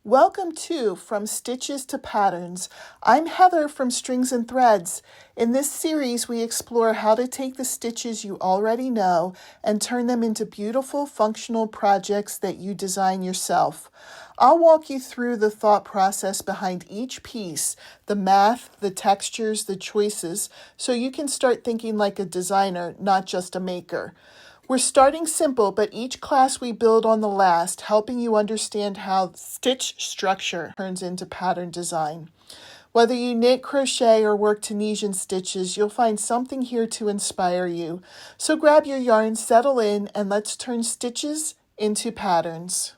Welcome to From Stitches to Patterns. I'm Heather from Strings and Threads. In this series, we explore how to take the stitches you already know and turn them into beautiful, functional projects that you design yourself. I'll walk you through the thought process behind each piece, the math, the textures, the choices, so you can start thinking like a designer, not just a maker. We're starting simple, but each class we build on the last, helping you understand how stitch structure turns into pattern design. Whether you knit, crochet, or work Tunisian stitches, you'll find something here to inspire you. So grab your yarn, settle in, and let's turn stitches into patterns.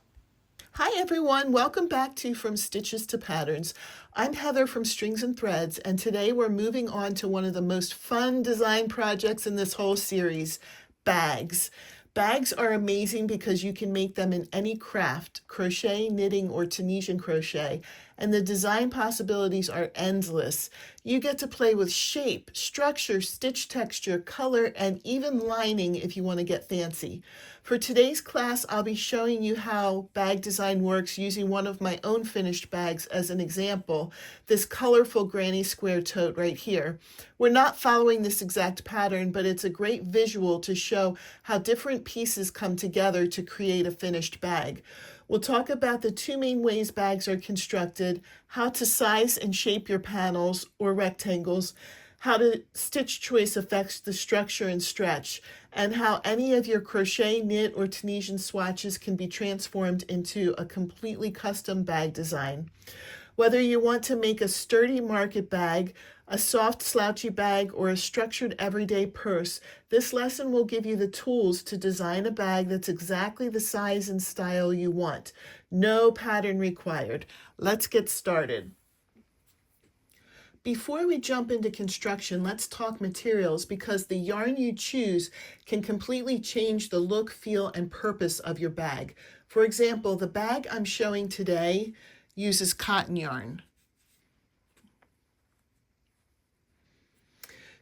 Hi everyone, welcome back to From Stitches to Patterns. I'm Heather from Strings and Threads, and today we're moving on to one of the most fun design projects in this whole series, bags. Bags are amazing because you can make them in any craft, crochet, knitting, or Tunisian crochet, and the design possibilities are endless. You get to play with shape, structure, stitch texture, color, and even lining if you want to get fancy. For today's class, I'll be showing you how bag design works using one of my own finished bags as an example, this colorful granny square tote right here. We're not following this exact pattern, but it's a great visual to show how different pieces come together to create a finished bag. We'll talk about the two main ways bags are constructed, how to size and shape your panels or rectangles, how the stitch choice affects the structure and stretch, and how any of your crochet, knit, or Tunisian swatches can be transformed into a completely custom bag design. Whether you want to make a sturdy market bag, a soft slouchy bag, or a structured everyday purse, this lesson will give you the tools to design a bag that's exactly the size and style you want. No pattern required. Let's get started. Before we jump into construction, let's talk materials because the yarn you choose can completely change the look, feel, and purpose of your bag. For example, the bag I'm showing today uses cotton yarn.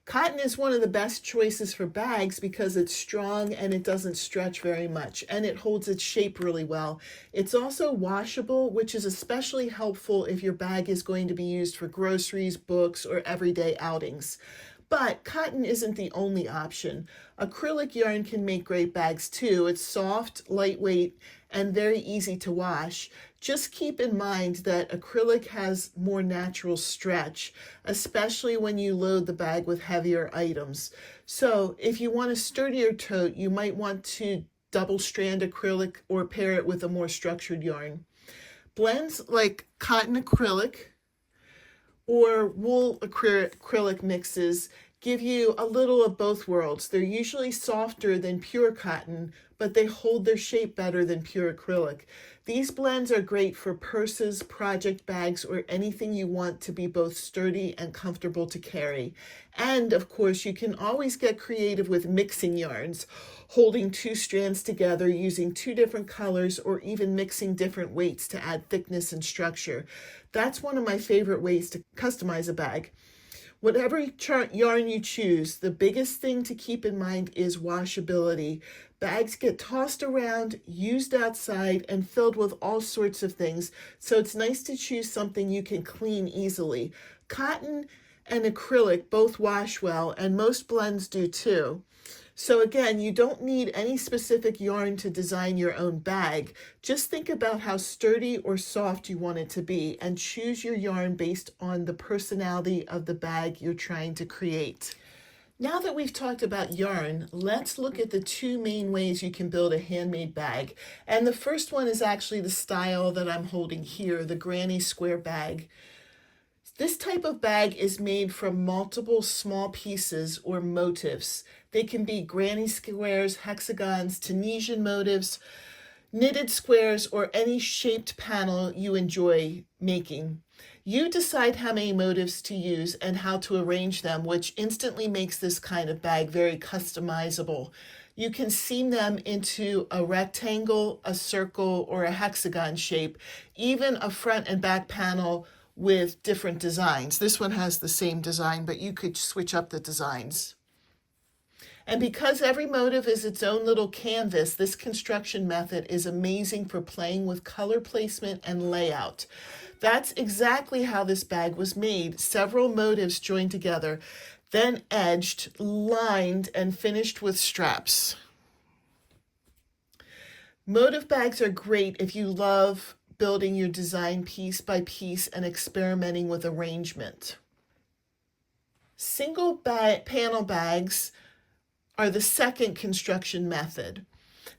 Cotton is one of the best choices for bags because it's strong and it doesn't stretch very much, and it holds its shape really well. It's also washable, which is especially helpful if your bag is going to be used for groceries, books, or everyday outings. But cotton isn't the only option. Acrylic yarn can make great bags too. It's soft, lightweight, and very easy to wash. Just keep in mind that acrylic has more natural stretch, especially when you load the bag with heavier items. So if you want a sturdier tote, you might want to double strand acrylic or pair it with a more structured yarn. Blends like cotton acrylic or wool acrylic mixes give you a little of both worlds. They're usually softer than pure cotton, but they hold their shape better than pure acrylic. These blends are great for purses, project bags, or anything you want to be both sturdy and comfortable to carry. And of course, you can always get creative with mixing yarns, holding two strands together using two different colors or even mixing different weights to add thickness and structure. That's one of my favorite ways to customize a bag. Whatever yarn you choose, the biggest thing to keep in mind is washability. Bags get tossed around, used outside, and filled with all sorts of things, so it's nice to choose something you can clean easily. Cotton and acrylic both wash well, and most blends do too. So again, you don't need any specific yarn to design your own bag. Just think about how sturdy or soft you want it to be and choose your yarn based on the personality of the bag you're trying to create. Now that we've talked about yarn, let's look at the two main ways you can build a handmade bag. And the first one is actually the style that I'm holding here, the granny square bag. This type of bag is made from multiple small pieces or motifs. They can be granny squares, hexagons, Tunisian motifs, knitted squares, or any shaped panel you enjoy making. You decide how many motifs to use and how to arrange them, which instantly makes this kind of bag very customizable. You can seam them into a rectangle, a circle, or a hexagon shape, even a front and back panel with different designs. This one has the same design, but you could switch up the designs. And because every motif is its own little canvas, this construction method is amazing for playing with color placement and layout. That's exactly how this bag was made. Several motifs joined together, then edged, lined, and finished with straps. Motif bags are great if you love building your design piece by piece and experimenting with arrangement. Single panel bags are the second construction method.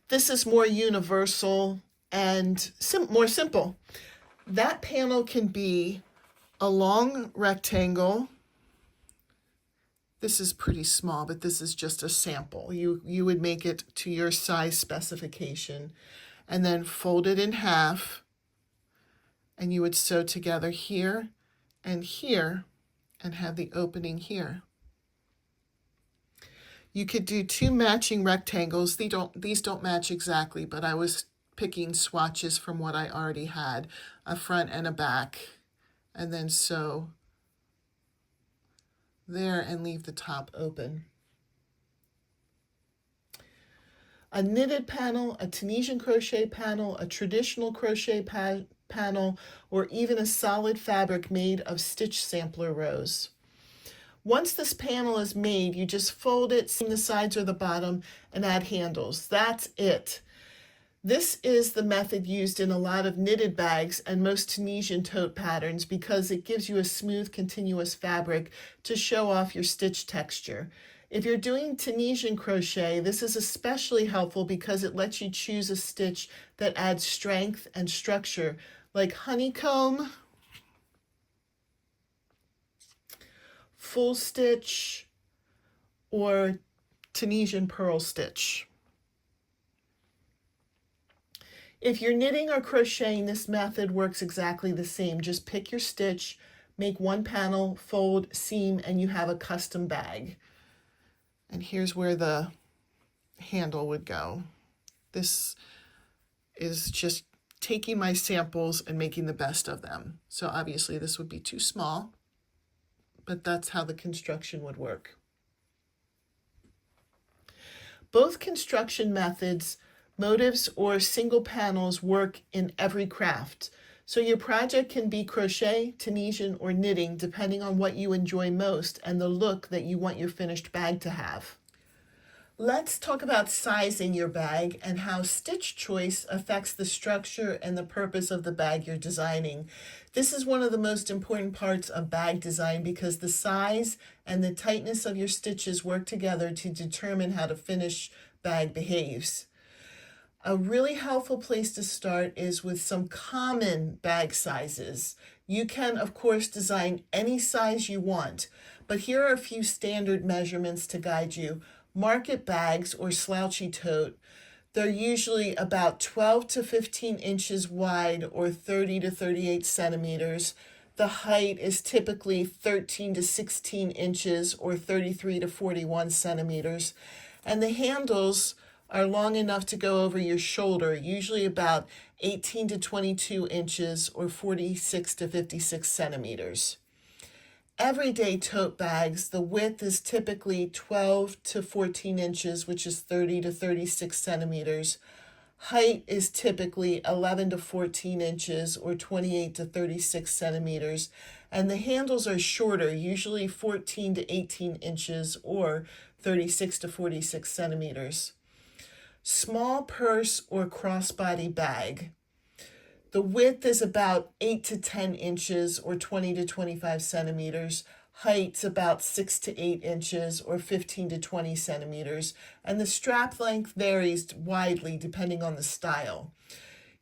This is more universal and more simple. That panel can be a long rectangle. This is pretty small, but this is just a sample. You would make it to your size specification and then fold it in half, and you would sew together here and have the opening here. You could do two matching rectangles. These don't match exactly, but I was picking swatches from what I already had, a front and a back, and then sew there and leave the top open. A knitted panel, a Tunisian crochet panel, a traditional crochet panel, or even a solid fabric made of stitch sampler rows. Once this panel is made, you just fold it, seam the sides or the bottom, and add handles. That's it. This is the method used in a lot of knitted bags and most Tunisian tote patterns because it gives you a smooth, continuous fabric to show off your stitch texture. If you're doing Tunisian crochet, this is especially helpful because it lets you choose a stitch that adds strength and structure, like honeycomb, full stitch, or Tunisian purl stitch. If you're knitting or crocheting, this method works exactly the same. Just pick your stitch, make one panel, fold, seam, and you have a custom bag. And here's where the handle would go. This is just taking my samples and making the best of them. So obviously this would be too small, but that's how the construction would work. Both construction methods, motifs or single panels, work in every craft. So your project can be crochet, Tunisian, or knitting, depending on what you enjoy most and the look that you want your finished bag to have. Let's talk about sizing your bag and how stitch choice affects the structure and the purpose of the bag you're designing. This is one of the most important parts of bag design because the size and the tightness of your stitches work together to determine how the finished bag behaves. A really helpful place to start is with some common bag sizes. You can, of course, design any size you want, but here are a few standard measurements to guide you. Market bags or slouchy tote, they're usually about 12 to 15 inches wide or 30 to 38 centimeters. The height is typically 13 to 16 inches or 33 to 41 centimeters. And the handles are long enough to go over your shoulder, usually about 18 to 22 inches or 46 to 56 centimeters. Everyday tote bags, the width is typically 12 to 14 inches, which is 30 to 36 centimeters. Height is typically 11 to 14 inches or 28 to 36 centimeters. And the handles are shorter, usually 14 to 18 inches or 36 to 46 centimeters. Small purse or crossbody bag. The width is about 8 to 10 inches or 20 to 25 centimeters. Height's about 6 to 8 inches or 15 to 20 centimeters. And the strap length varies widely depending on the style.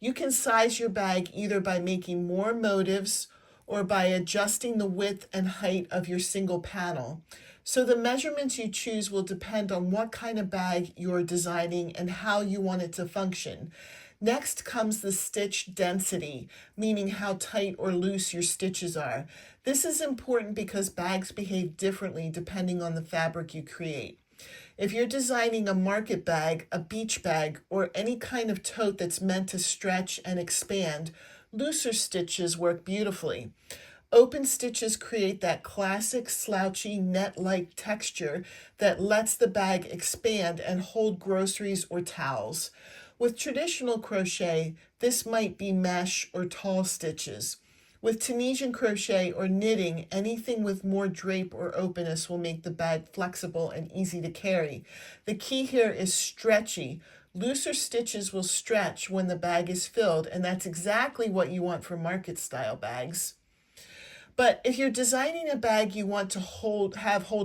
You can size your bag either by making more motifs or by adjusting the width and height of your single panel. So the measurements you choose will depend on what kind of bag you're designing and how you want it to function. Next comes the stitch density, meaning how tight or loose your stitches are. This is important because bags behave differently depending on the fabric you create. If you're designing a market bag, a beach bag, or any kind of tote that's meant to stretch and expand, looser stitches work beautifully. Open stitches create that classic slouchy net-like texture that lets the bag expand and hold groceries or towels. With traditional crochet, this might be mesh or tall stitches. With Tunisian crochet or knitting, anything with more drape or openness will make the bag flexible and easy to carry. The key here is stretchy. Looser stitches will stretch when the bag is filled, and that's exactly what you want for market style bags. But if you're designing a bag you want to hold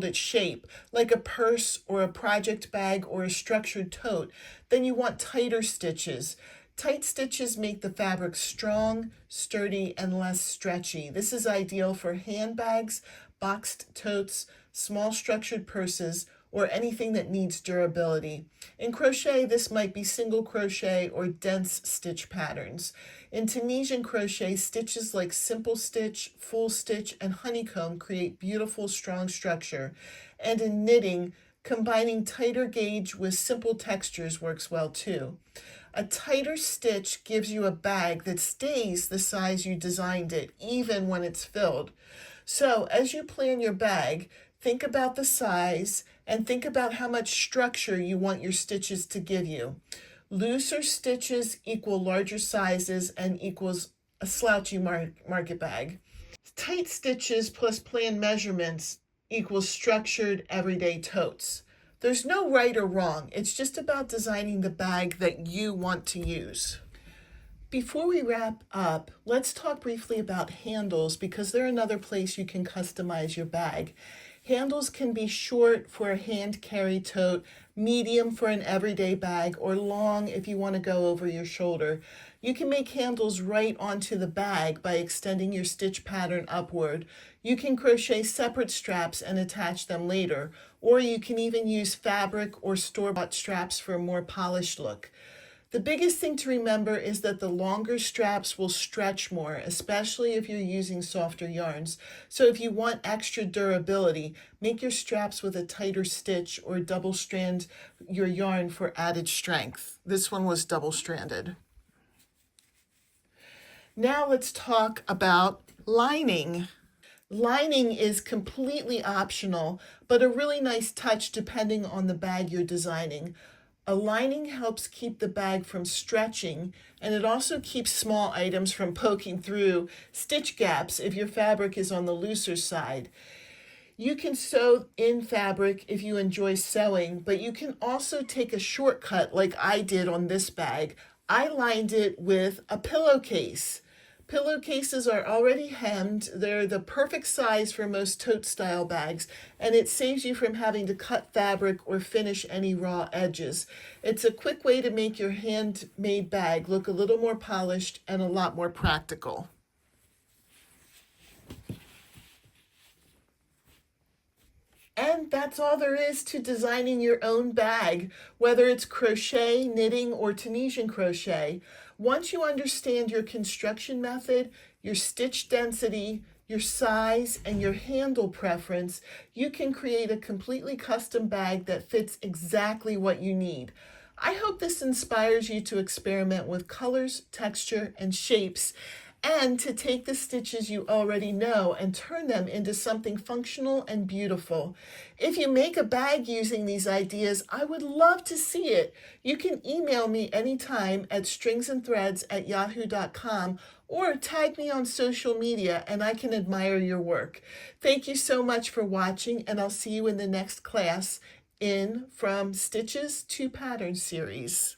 its shape, like a purse or a project bag or a structured tote, then you want tighter stitches. Tight stitches make the fabric strong, sturdy, and less stretchy. This is ideal for handbags, boxed totes, small structured purses, or anything that needs durability. In crochet, this might be single crochet or dense stitch patterns. In Tunisian crochet, stitches like simple stitch, full stitch, and honeycomb create beautiful, strong structure. And in knitting, combining tighter gauge with simple textures works well too. A tighter stitch gives you a bag that stays the size you designed it, even when it's filled. So as you plan your bag, think about the size and think about how much structure you want your stitches to give you. Looser stitches equal larger sizes and equals a slouchy market bag. Tight stitches plus planned measurements equals structured everyday totes. There's no right or wrong. It's just about designing the bag that you want to use. Before we wrap up, let's talk briefly about handles because they're another place you can customize your bag. Handles can be short for a hand carry tote, medium for an everyday bag, or long if you want to go over your shoulder. You can make handles right onto the bag by extending your stitch pattern upward. You can crochet separate straps and attach them later, or you can even use fabric or store-bought straps for a more polished look. The biggest thing to remember is that the longer straps will stretch more, especially if you're using softer yarns. So if you want extra durability, make your straps with a tighter stitch or double strand your yarn for added strength. This one was double stranded. Now let's talk about lining. Lining is completely optional, but a really nice touch depending on the bag you're designing. A lining helps keep the bag from stretching, and it also keeps small items from poking through stitch gaps if your fabric is on the looser side. You can sew in fabric if you enjoy sewing, but you can also take a shortcut like I did on this bag. I lined it with a pillowcase. Pillowcases are already hemmed. They're the perfect size for most tote style bags, and it saves you from having to cut fabric or finish any raw edges. It's a quick way to make your handmade bag look a little more polished and a lot more practical. And that's all there is to designing your own bag, whether it's crochet, knitting, or Tunisian crochet. Once you understand your construction method, your stitch density, your size, and your handle preference, you can create a completely custom bag that fits exactly what you need. I hope this inspires you to experiment with colors, texture, and shapes, and to take the stitches you already know and turn them into something functional and beautiful. If you make a bag using these ideas, I would love to see it. You can email me anytime at stringsandthreads@yahoo.com or tag me on social media and I can admire your work. Thank you so much for watching, and I'll see you in the next class in From Stitches to Pattern series.